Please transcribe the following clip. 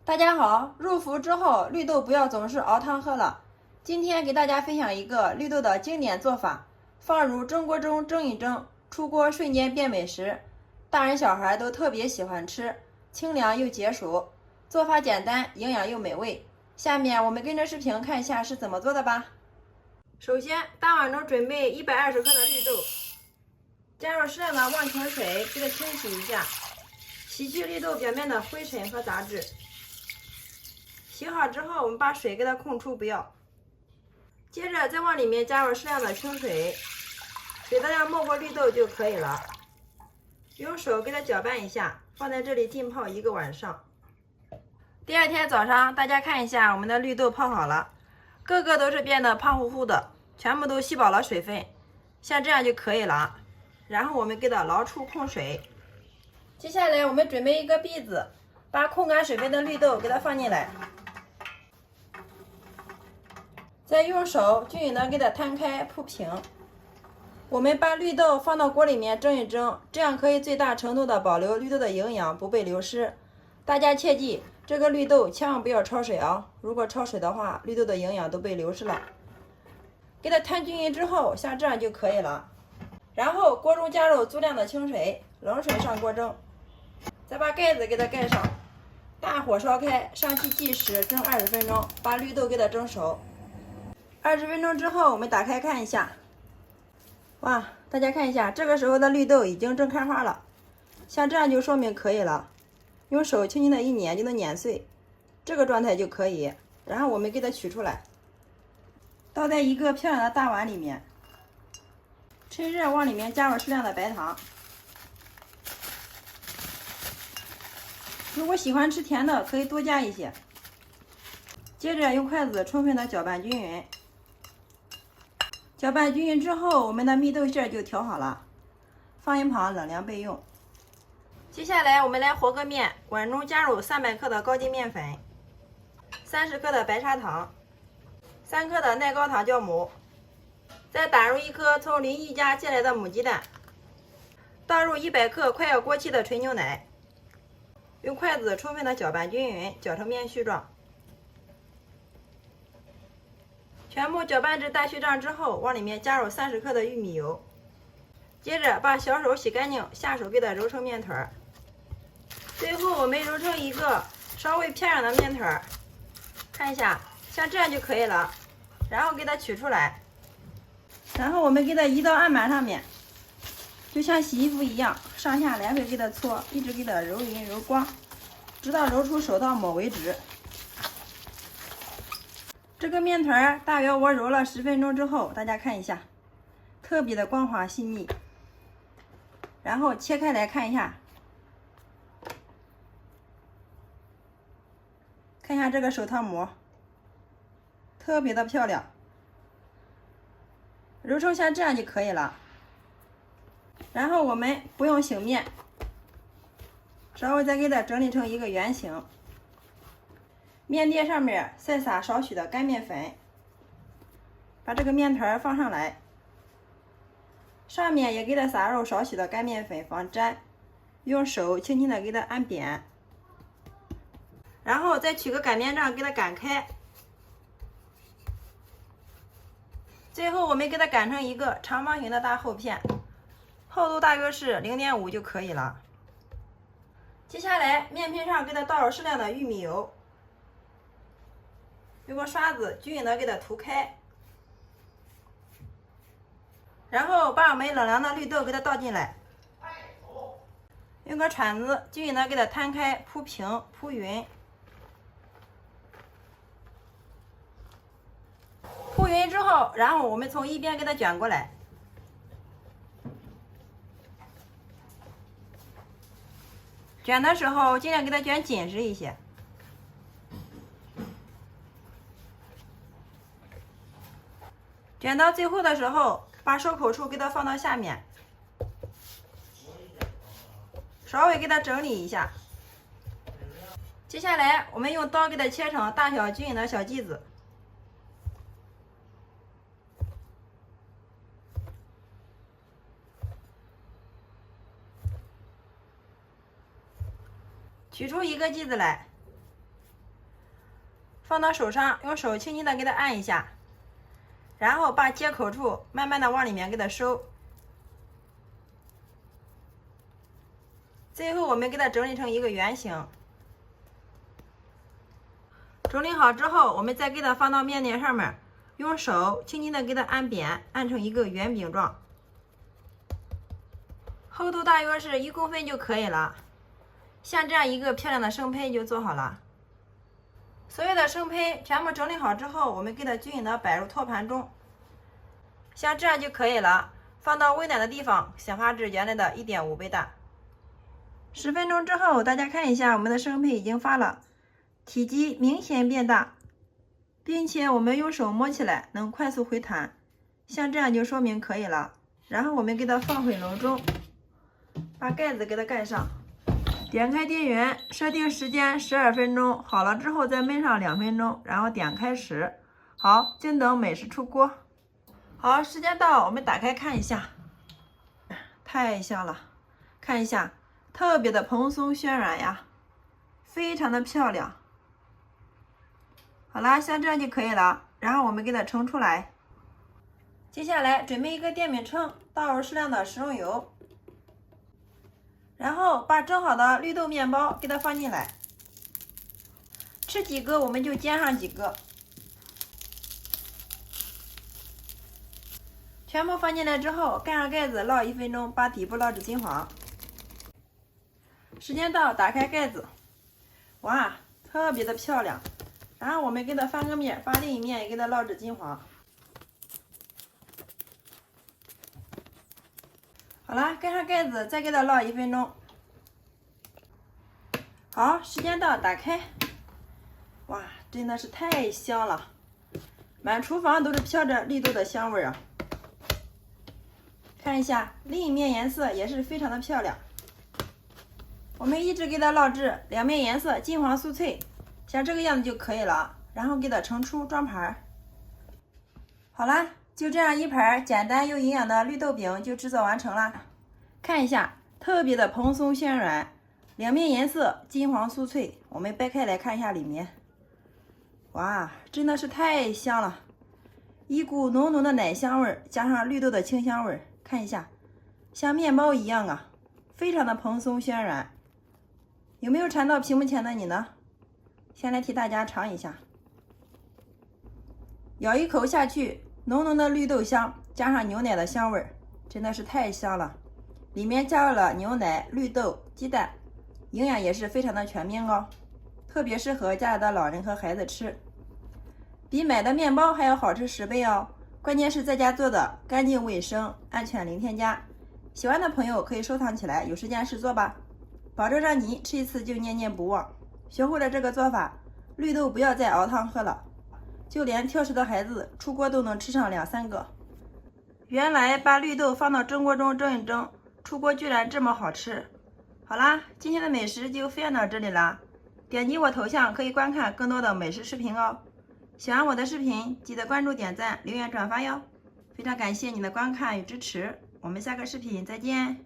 大家好，入伏之后，绿豆不要总是熬汤喝了。今天给大家分享一个绿豆的经典做法，放入蒸锅中蒸一蒸，出锅瞬间变美食，大人小孩都特别喜欢吃，清凉又解暑，做法简单，营养又美味。下面我们跟着视频看一下是怎么做的吧。首先，大碗中准备120克的绿豆，加入适量的忘情水，给它清洗一下，洗去绿豆表面的灰尘和杂质。洗好之后，我们把水给它控出不要。接着再往里面加入适量的清水，水大量没过绿豆就可以了。用手给它搅拌一下，放在这里浸泡1个晚上。第二天早上，大家看一下我们的绿豆泡好了，个个都是变得胖乎乎的，全部都吸饱了水分，像这样就可以了。然后我们给它捞出控水。接下来我们准备一个篦子，把控干水分的绿豆给它放进来。再用手均匀的给它摊开铺平。我们把绿豆放到锅里面蒸一蒸，这样可以最大程度的保留绿豆的营养不被流失。大家切记，这个绿豆千万不要焯水啊！如果焯水的话，绿豆的营养都被流失了。给它摊均匀之后，像这样就可以了。然后锅中加入足量的清水，冷水上锅蒸，再把盖子给它盖上，大火烧开，上气计时蒸20分钟，把绿豆给它蒸熟。20分钟之后，我们打开看一下，哇，大家看一下，这个时候的绿豆已经蒸开花了，像这样就说明可以了。用手轻轻的一碾就能碾碎，这个状态就可以。然后我们给它取出来，倒在一个漂亮的大碗里面，趁热往里面加入适量的白糖。如果喜欢吃甜的，可以多加一些。接着用筷子充分的搅拌均匀。搅拌均匀之后，我们的蜜豆馅就调好了，放一旁冷凉备用。接下来我们来和个面，碗中加入300克的高筋面粉，30克的白砂糖，3克的耐高糖酵母，再打入1颗从邻居家借来的母鸡蛋，倒入100克快要过期的纯牛奶，用筷子充分的搅拌均匀，搅成面絮状。全部搅拌至大絮状之后，往里面加入30克的玉米油，接着把小手洗干净，下手给它揉成面团。最后我们揉成一个稍微偏软的面团，看一下，像这样就可以了。然后给它取出来，然后我们给它移到案板上面，就像洗衣服一样，上下来回给它搓，一直给它揉匀揉光，直到揉出手到膜为止。这个面团大约我揉了10分钟之后，大家看一下，特别的光滑细腻。然后切开来看一下，看一下这个手汤膜，特别的漂亮。揉成像这样就可以了。然后我们不用醒面，稍微再给它整理成一个圆形。面碟上面再撒少许的干面粉，把这个面团放上来，上面也给它撒入少许的干面粉防粘，用手轻轻的给它按扁，然后再取个擀面杖给它擀开，最后我们给它擀成一个长方形的大厚片，厚度大约是0.5就可以了。接下来面皮上给它倒入适量的玉米油，用个刷子均匀的给它涂开，然后把我们冷凉的绿豆给它倒进来，用个铲子均匀的给它摊开铺平铺匀。铺匀之后，然后我们从一边给它卷过来，卷的时候尽量给它卷紧实一些。卷到最后的时候，把收口处给它放到下面，稍微给它整理一下。接下来我们用刀给它切成大小均匀的小剂子，取出一个剂子来，放到手上，用手轻轻的给它按一下，然后把接口处慢慢的往里面给它收。最后我们给它整理成一个圆形。整理好之后，我们再给它放到面点上面，用手轻轻的给它按扁，按成一个圆饼状。厚度大约是1公分就可以了。像这样一个漂亮的生胚就做好了。所有的生胚全部整理好之后，我们给它均匀的摆入托盘中，像这样就可以了。放到微暖的地方，显发至原来的1.5倍大。10分钟之后，大家看一下，我们的生胚已经发了，体积明显变大，并且我们用手摸起来能快速回弹，像这样就说明可以了。然后我们给它放回笼中，把盖子给它盖上。点开电源，设定时间12分钟，好了之后再焖上2分钟，然后点开始。好，静等美食出锅。好，时间到，我们打开看一下，太香了，看一下，特别的蓬松暄软呀，非常的漂亮。好啦，像这样就可以了，然后我们给它盛出来。接下来准备一个电饼铛，倒入适量的食用油。然后把蒸好的绿豆面包给它放进来，吃几个我们就煎上几个，全部放进来之后盖上盖子烙1分钟，把底部烙至金黄。时间到，打开盖子，哇，特别的漂亮。然后我们给它翻个面，把另一面也给它烙至金黄。好了，盖上盖子，再给它烙1分钟。好，时间到，打开。哇，真的是太香了，满厨房都是飘着绿豆的香味啊！看一下，另一面颜色也是非常的漂亮。我们一直给它烙至两面颜色金黄酥脆，像这个样子就可以了。然后给它盛出装盘。好啦，就这样一盘简单又营养的绿豆饼就制作完成了。看一下，特别的蓬松暄软，两面颜色金黄酥脆。我们掰开来看一下里面，哇，真的是太香了！一股浓浓的奶香味加上绿豆的清香味，看一下，像面包一样啊，非常的蓬松暄软。有没有馋到屏幕前的你呢？先来替大家尝一下。咬一口下去，浓浓的绿豆香加上牛奶的香味，真的是太香了。里面加入了牛奶、绿豆、鸡蛋，营养也是非常的全面哦，特别适合家里的老人和孩子吃，比买的面包还要好吃10倍哦。关键是在家做的，干净卫生，安全零添加。喜欢的朋友可以收藏起来，有时间试做吧，保证让你吃一次就念念不忘。学会了这个做法，绿豆不要再熬汤喝了，就连挑食的孩子出锅都能吃上2、3个。原来把绿豆放到蒸锅中蒸一蒸，出锅居然这么好吃。好啦，今天的美食就分享到这里啦，点击我头像可以观看更多的美食视频哦。喜欢我的视频，记得关注、点赞、留言、转发哟。非常感谢你的观看与支持，我们下个视频再见。